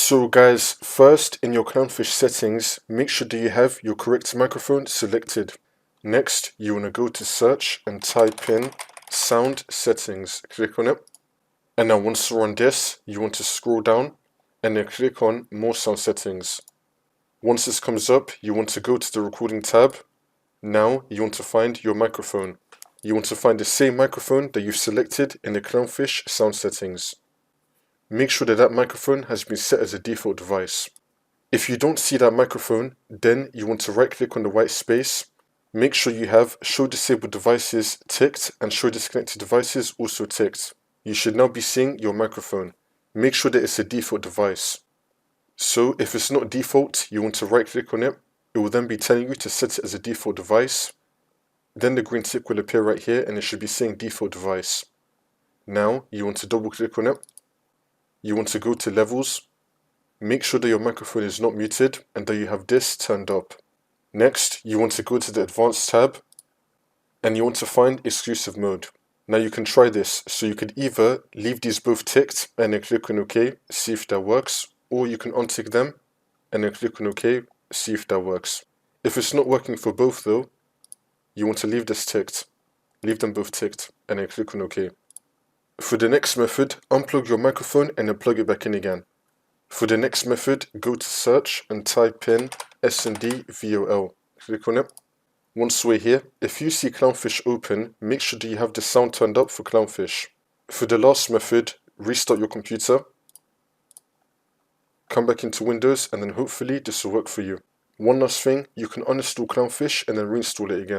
So guys, first in your Clownfish settings, make sure that you have your correct microphone selected. Next, you want to go to search and type in sound settings. Click on it. And now once you're on this, you want to scroll down and then click on more sound settings. Once this comes up, you want to go to the recording tab. Now you want to find your microphone. You want to find the same microphone that you've selected in the Clownfish sound settings. Make sure that that microphone has been set as a default device. If you don't see that microphone, then you want to right click on the white space. Make sure you have show disabled devices ticked and show disconnected devices also ticked. You should now be seeing your microphone. Make sure that it's a default device. So if it's not default, you want to right click on it. It will then be telling you to set it as a default device. Then the green tick will appear right here and it should be saying default device. Now you want to double click on it. You want to go to levels. Make sure that your microphone is not muted and that you have this turned up. Next, you want to go to the advanced tab and you want to find exclusive mode. Now you can try this, so you could either leave these both ticked and then click on OK, see if that works, or you can untick them and then click on OK, see if that works. If it's not working for both though, you want to leave this ticked. Leave them both ticked and then click on OK. For the next method, unplug your microphone and then plug it back in again. For the next method, go to search and type in SND-VOL. Click on it. Once we're here, if you see Clownfish open, make sure that you have the sound turned up for Clownfish. For the last method, restart your computer. Come back into Windows and then hopefully this will work for you. One last thing, you can uninstall Clownfish and then reinstall it again.